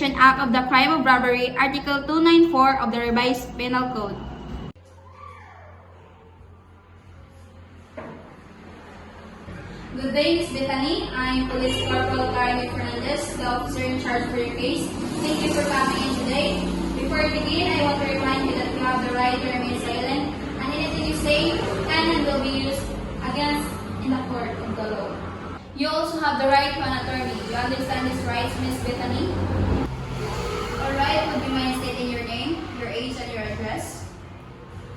Simulation Act of the Crime of Robbery, Article 294 of the Revised Penal Code. Good day, Ms. Bethany. I'm Police Corporal Karen Fernandez, the officer in charge for your case. Thank you for coming in today. Before we begin, I want to remind you that you have the right to remain silent, and anything you say can and will be used against in the court of the law. You also have the right to an attorney. You understand these rights, Ms. Bethany? Alright, would you mind stating your name, your age, and your address?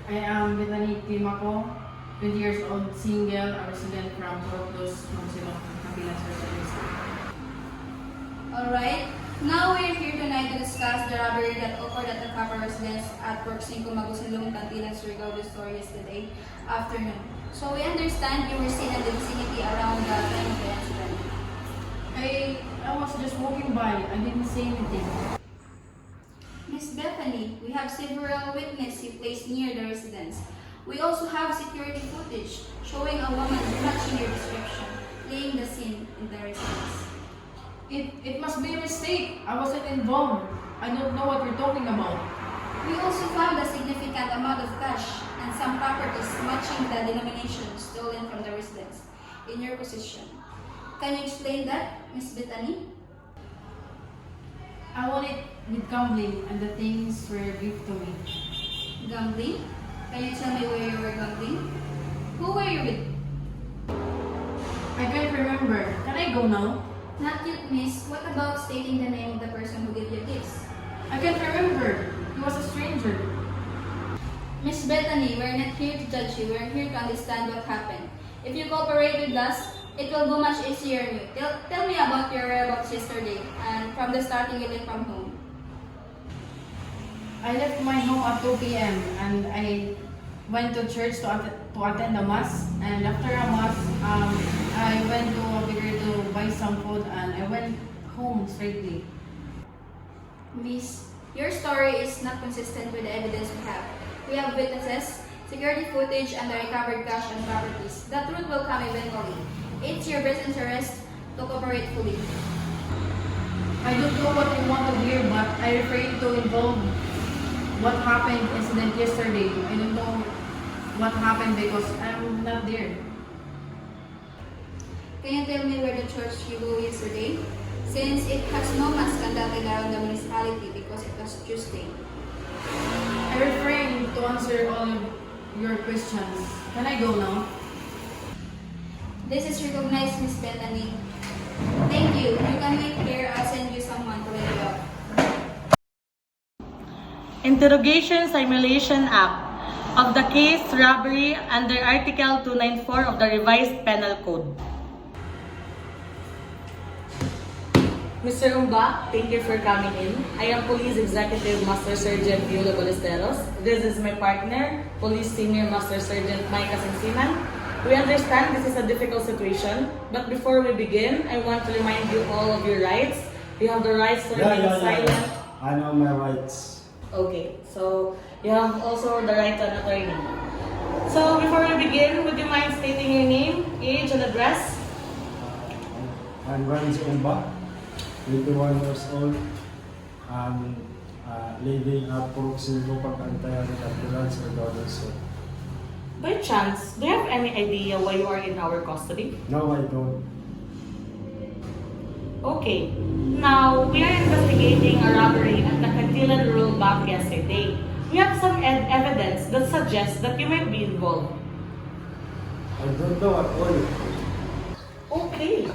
I am Bethany Timaco, 20 years old, single, a resident from Corpus, Monsignor, Capilas, Alright, now we're here tonight to discuss the robbery that occurred at the Capa residence at Pork 5 Magusilong, Cantilan, Surigao del Sur yesterday afternoon. So we understand you were seen in the vicinity around the time of the incident. I was just walking by. I didn't say anything. Miss Bethany, we have several witnesses you placed near the residence. We also have security footage showing a woman matching your description, fleeing the scene in the residence. It must be a mistake. I wasn't involved. I don't know what you're talking about. We also found a significant amount of cash and some properties matching the denomination stolen from the residence in your possession. Can you explain that, Miss Bethany? I won it with gambling and the things were given to me. Gambling? Can you tell me where you were gambling? Who were you with? I can't remember. Can I go now? Not yet, miss. What about stating the name of the person who gave you gifts? I can't remember. He was a stranger. Miss Bethany, we're not here to judge you. We're here to understand what happened. If you cooperate with us, it will go much easier on you. Tell me about your whereabouts yesterday and from the starting you left from home. I left my home at 2 p.m. and I went to church to attend the mass. And after a mass, I went to a bakery to buy some food and I went home straightly. Miss, your story is not consistent with the evidence we have. We have witnesses, security footage, and the recovered cash and properties. The truth will come eventually. It's your best interest to cooperate fully. I don't know what you want to hear, but I refrain to involve what happened incident yesterday. I don't know what happened because I'm not there. Can you tell me where the church you go yesterday? Since it has no mass conducted around the municipality because it was Tuesday. I refrain to answer all of your questions. Can I go now? This is recognized, Miss Bethany. Thank you. You can wait here. I'll send you someone to let you out. Interrogation Simulation Act of the case robbery under Article 294 of the Revised Penal Code. Mr. Umba, thank you for coming in. I am Police Executive Master Sergeant Viola Ballesteros. This is my partner, Police Senior Master Sergeant Micah Sansinan. We understand this is a difficult situation, but before we begin, I want to remind you all of your rights. You have the rights to remain silent. I know my rights. Okay, so you have also the right to an attorney. So before we begin, would you mind stating your name, age, and address? I'm Renz Umba, 21 years old. I'm living at Pork 5 Cantilan, Surigao del Sur. By chance, do you have any idea why you are in our custody? No, I don't. Okay, now we are investigating a robbery at the Cantilan Rural Bank yesterday. We have some evidence that suggests that you might be involved. I don't know at all. Okay,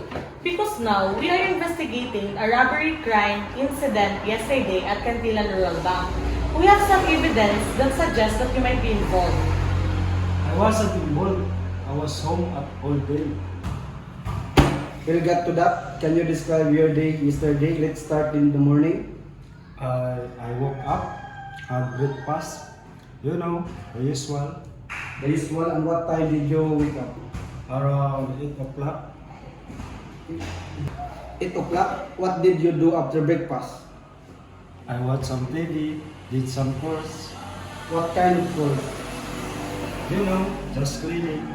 because now we are investigating a robbery crime incident yesterday at Cantilan Rural Bank. We have some evidence that suggests that you might be involved. I wasn't involved. I was home at all day. We'll get to that. Can you describe your day yesterday? Let's start in the morning. I woke up, had breakfast, the usual. The usual. And what time did you wake up? Around 8 o'clock. 8 o'clock. What did you do after breakfast? I watched some TV, did some course. What kind of course? Just cleaning.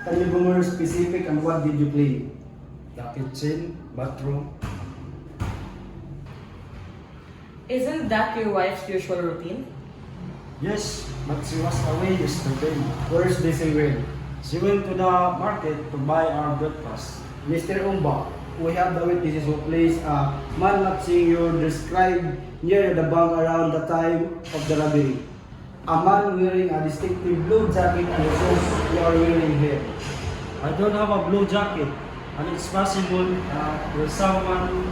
Can you be more specific and what did you play? The kitchen, bathroom. Isn't that your wife's usual routine? Yes, but she was away yesterday. Where's this Will? She went to the market to buy our breakfast. Mr. Umba, we have the witnesses who place a man not seeing you described near the bank around the time of the robbery. A man wearing a distinctive blue jacket and the shoes you are wearing here. I don't have a blue jacket, and it's possible that someone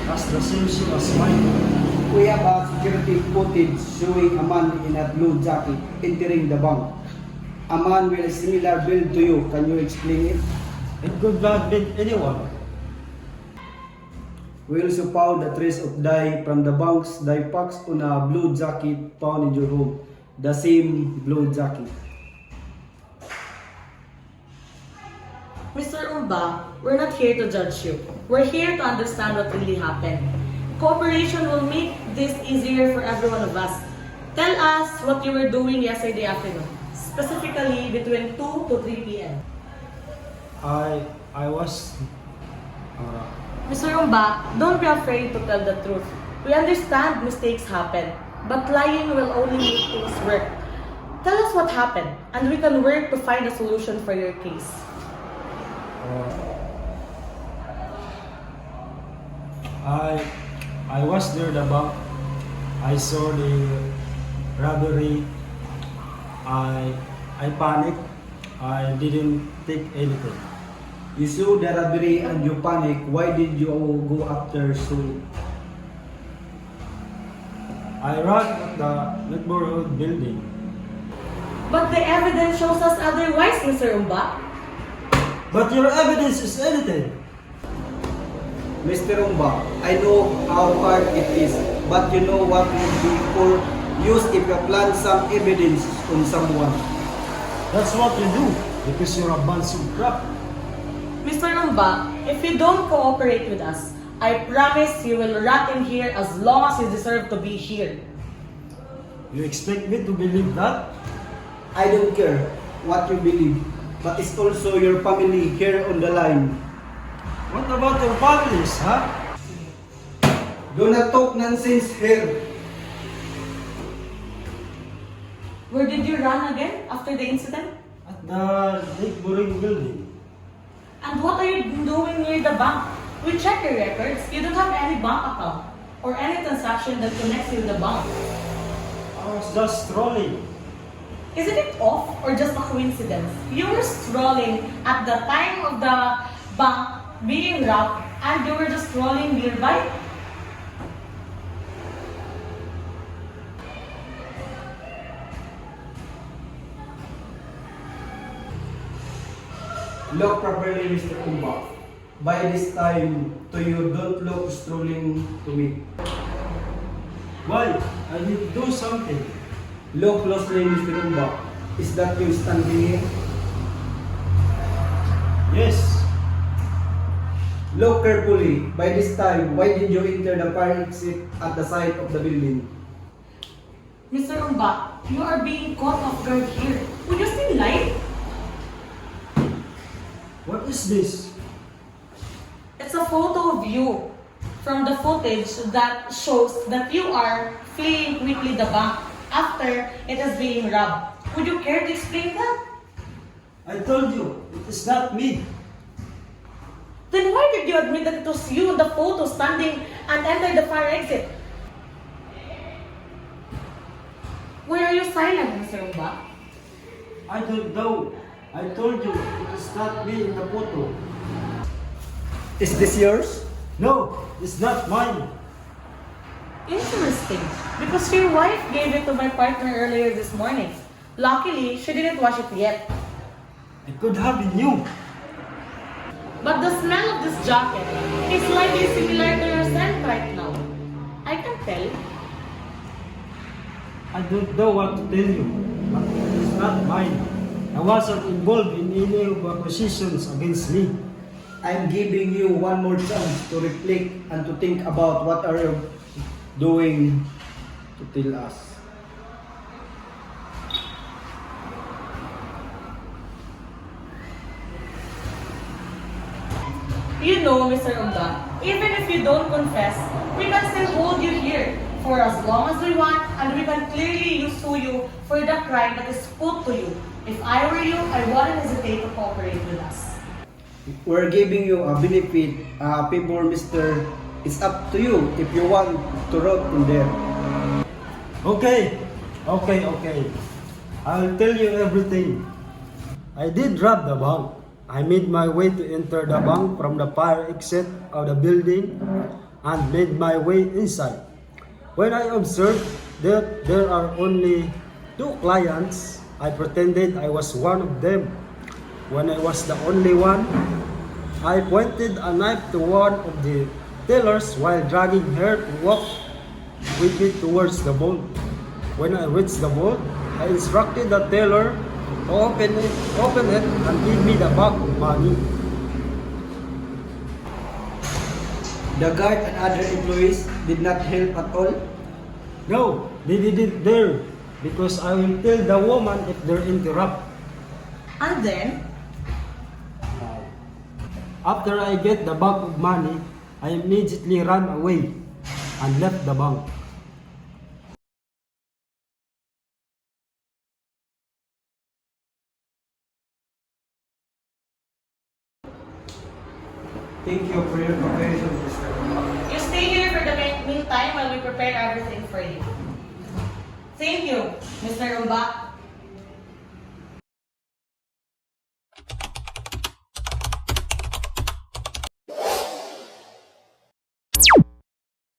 has the same shoe as mine. We have a security footage showing a man in a blue jacket entering the bank. A man with a similar build to you. Can you explain it? It could not be anyone. We also found a trace of dye from the bank's dye packs on a blue jacket found in your home. The same blue jacket. Mr. Umba, we're not here to judge you. We're here to understand what really happened. Cooperation will make this easier for every one of us. Tell us what you were doing yesterday afternoon, specifically between 2 to 3 p.m. I was Mr. Umba, don't be afraid to tell the truth. We understand mistakes happen, but lying will only make things work. Tell us what happened, and we can work to find a solution for your case. I was near the bank. I saw the robbery. I panicked. I didn't take anything. You saw the robbery and you panic. Why did you go after so? I ran at the neighborhood building. But the evidence shows us otherwise, Mr. Umba. But your evidence is anything. Mr. Umba, I know how hard it is, but you know what would be for use if you plant some evidence on someone. That's what you do because you're a bunch of crap. Mr. Umba, if you don't cooperate with us, I promise you will rot in here as long as you deserve to be here. You expect me to believe that? I don't care what you believe, but it's also your family here on the line. What about your families, huh? Do not talk nonsense here. Where did you run again after the incident? At the neighboring building. And what are you doing near the bank? We checked your records. You don't have any bank account or any transaction that connects you with the bank. I was just strolling. Isn't it off or just a coincidence? You were strolling at the time of the bank being robbed and you were just strolling nearby? Look properly, Mr. Umba. By this time, to you, don't look strolling to me. Why? I need to do something. Look closely, Mr. Umba. Is that you standing here? Yes. Look carefully. By this time, why did you enter the fire exit at the side of the building? Mr. Umba, you are being caught off guard here. Would you still lie? What is this? It's a photo of you from the footage that shows that you are fleeing quickly the bank after it is being robbed. Would you care to explain that? I told you, it is not me. Then why did you admit that it was you in the photo standing and entered the fire exit? Why are you silent, Mr. Umba? I don't know. I told you, it is not me in the photo. Is this yours? No, it's not mine. Interesting, because your wife gave it to my partner earlier this morning. Luckily, she didn't wash it yet. It could have been you. But the smell of this jacket is slightly similar to your scent right now. I can tell. I don't know what to tell you, but it is not mine. I wasn't involved in any of the accusations against me. I'm giving you one more chance to reflect and to think about what are you doing to tell us. You know, Mr. Umba, even if you don't confess, we can still hold you here for as long as we want, and we can clearly sue you for the crime that is put to you. If I were you, I wouldn't hesitate to cooperate with us. We're giving you a benefit, favor, mister. It's up to you if you want to write in there. Okay. I'll tell you everything. I did rob the bank. I made my way to enter the bank from the fire exit of the building and made my way inside. When I observed that there are only 2 clients, I pretended I was one of them. When I was the only one, I pointed a knife to one of the tellers while dragging her to walk with me towards the vault. When I reached the vault, I instructed the teller to open it and give me the bag of money. The guard and other employees did not help at all. No, they didn't dare because I will tell the woman if they're interrupt. And then, After I get the bag of money, I immediately ran away and left the bank. Thank you for your cooperation, mister. you stay here for the meantime while we prepare everything for you. Thank you, Mr. Rumba.